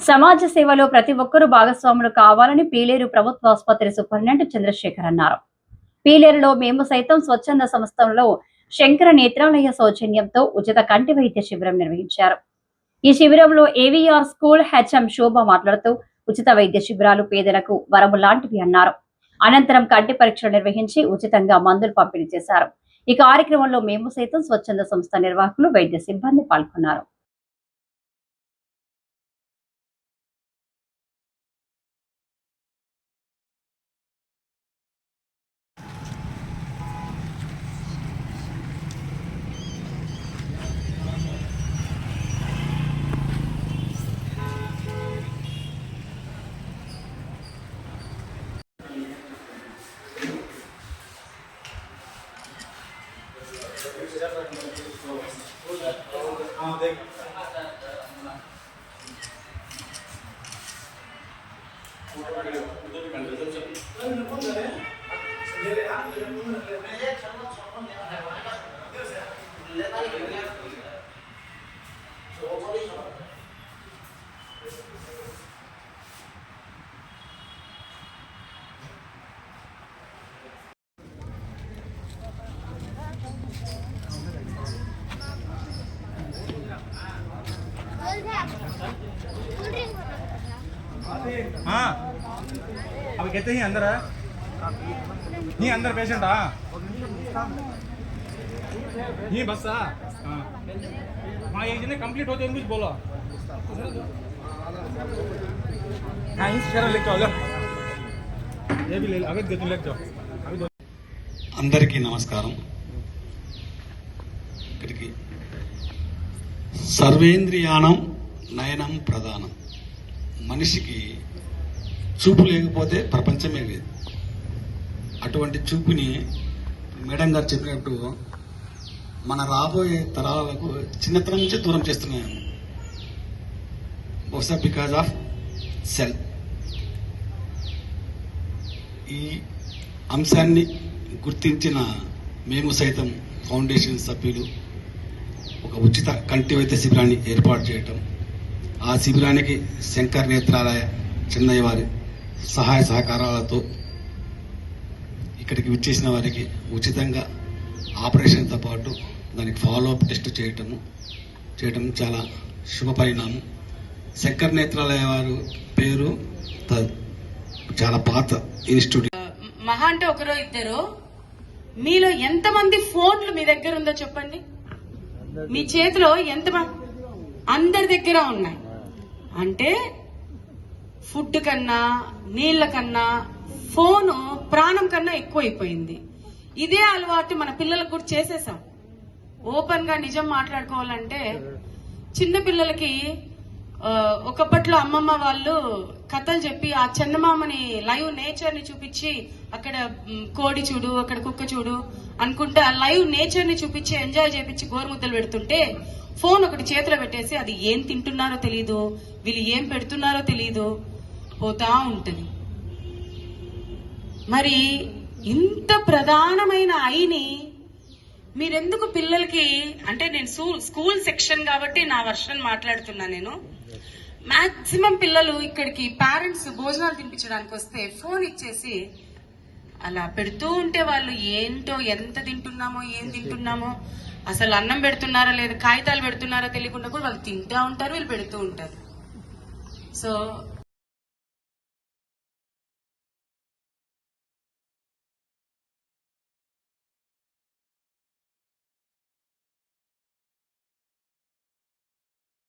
సమాజ సేవలో ప్రతి ఒక్కరూ భాగస్వాములు కావాలని పీలేరు ప్రభుత్వ ఆసుపత్రి సూపరింటెండెంట్ చంద్రశేఖర్ అన్నారు. పీలేరులో మేము సైతం స్వచ్ఛంద సంస్థలో శంకర నేత్రాలయ సౌజన్యంతో ఉచిత కంటి వైద్య శిబిరం నిర్వహించారు. ఈ శిబిరంలో ఏవీఆర్ స్కూల్ హెచ్ఎం శోభ మాట్లాడుతూ ఉచిత వైద్య శిబిరాలు పేదలకు వరము లాంటివి అన్నారు. అనంతరం కంటి పరీక్షలు నిర్వహించి ఉచితంగా మందులు పంపిణీ చేశారు. ఈ కార్యక్రమంలో మేము సైతం స్వచ్ఛంద సంస్థ నిర్వాహకులు, వైద్య సిబ్బంది పాల్గొన్నారు. हाँ अभी कहते ही अंदर है ही अंदर पेशेंट ही बस हाँ एक जने कंप्लीट होते कुछ बोलो हाँ इस शहर लेके जाओ ये भी ले अभी तुम लेके जाओ अभी అందరికీ నమస్కారం. ఇక్కడికి సర్వేంద్రియాణం నయనం ప్రధానం. మనిషికి చూపు లేకపోతే ప్రపంచమే లేదు. అటువంటి చూపుని మేడం గారు చెప్పినట్టు మన రాబోయే తరాలకు చిన్నతనం నుంచే దూరం చేస్తున్నాము. బహుశా బికాజ్ ఆఫ్ సెల్. ఈ అంశాన్ని గుర్తించిన మేము సైతం ఫౌండేషన్ సభ్యులు ఒక ఉచిత కంటి వైద్య శిబిరాన్ని ఏర్పాటు చేయటం, ఆ శిబిరానికి శంకర్ నేత్రాలయ చెన్నై వారి సహాయ సహకారాలతో ఇక్కడికి విచ్చేసిన వారికి ఉచితంగా ఆపరేషన్తో పాటు దానికి ఫాలోఅప్ టెస్ట్ చేయటం చాలా శుభ పరిణామం. శంకర్ నేత్రాలయ వారు పేరు చాలా పాత ఇన్స్టిట్యూట్. మహా అంటే ఒకరో ఇద్దరు. మీలో ఎంతమంది ఫోన్లు మీ దగ్గర ఉందో చెప్పండి. మీ చేతిలో ఎంతమంది? అందరి దగ్గర ఉన్నాయి. అంటే ఫుడ్ కన్నా, నీళ్ల కన్నా ఫోను ప్రాణం కన్నా ఎక్కువైపోయింది. ఇదే అలవాటు మన పిల్లలకు కూడా చేసేసాం. ఓపెన్ గా నిజం మాట్లాడుకోవాలంటే చిన్న పిల్లలకి ఒకప్పట్లో అమ్మమ్మ వాళ్ళు కథలు చెప్పి ఆ చందమామని లైవ్ నేచర్ ని చూపించి అక్కడ కోడి చూడు, అక్కడ కుక్క చూడు అనుకుంటే ఆ లైవ్ నేచర్ ని చూపించి ఎంజాయ్ చేపించి గోరుముద్దలు పెడుతుంటే ఫోన్ ఒకటి చేతిలో పెట్టేసి అది ఏం తింటున్నారో తెలియదు, వీళ్ళు ఏం పెడుతున్నారో తెలియదు, పోతా ఉంటది. మరి ఇంత ప్రధానమైన ఐని మీరెందుకు పిల్లలకి, అంటే నేను స్కూల్ సెక్షన్ కాబట్టి నా వర్షన్ మాట్లాడుతున్నా. నేను మాక్సిమం పిల్లలు ఇక్కడికి పేరెంట్స్ భోజనాలు తినిపించడానికి వస్తే ఫోన్ ఇచ్చేసి అలా పెడుతూ ఉంటే వాళ్ళు ఏంటో, ఎంత తింటున్నామో, ఏం తింటున్నామో, అసలు అన్నం పెడుతున్నారా లేదు, కాగితాలు పెడుతున్నారా తెలియకుండా కూడా వాళ్ళు తింటూ ఉంటారు, వీళ్ళు పెడుతూ ఉంటారు. సో